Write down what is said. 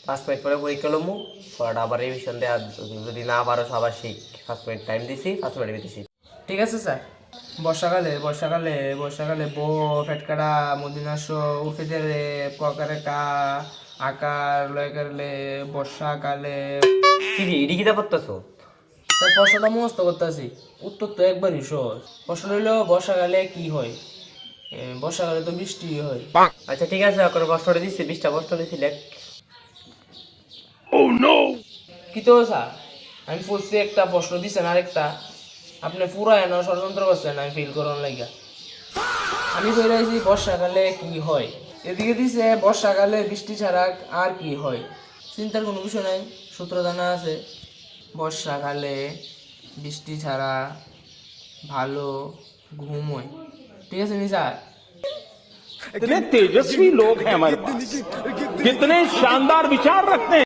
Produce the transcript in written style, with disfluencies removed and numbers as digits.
5 minute পরে পরীক্ষা লমু পড়াটা আবার রিভিশন দেয়া যদি না পারো আবার শিখ 5 মিনিট টাইম দিছি 5 মিনিটের ভিতরে শিখ। ঠিক আছে স্যার। বর্ষাকালে ফেটকাটা মদিনাস উফেদের প্রকারে কা আকার লয়কারলে বর্ষাকালে। কি রে এডি কিতা পড়তেছো? স্যার প্রশ্নটা মুখস্থ করতেছি, উত্তর তো একবারই সহজ। প্রশ্ন হইল বর্ষাকালে কি হয়? বর্ষাকালে তো বৃষ্টি হয়। আচ্ছা ঠিক আছে এখন প্রশ্নটা দিচ্ছি 20টা প্রশ্ন দিচ্ছি লেখ। কি তো স্যার, আমি পড়ছি একটা, প্রশ্ন দিচ্ছেন আরেকটা। আপনি পুরো এনে ষড়যন্ত্র করছেন আমি ফেল করার লাগা। আমি কই রাইছি বর্ষাকালে কি হয়, এদিকে দিছে বর্ষাকালে বৃষ্টি ছাড়া আর কি হয়। চিন্তার কোনো বিষয় নাই, সূত্র জানা আছে। বর্ষাকালে বৃষ্টি ছাড়া ভালো ঘুম হয়। ঠিক আছে নি স্যার? इतने तेजस्वी लोग हैं हमारे पास, कितने शानदार विचार रखते हैं।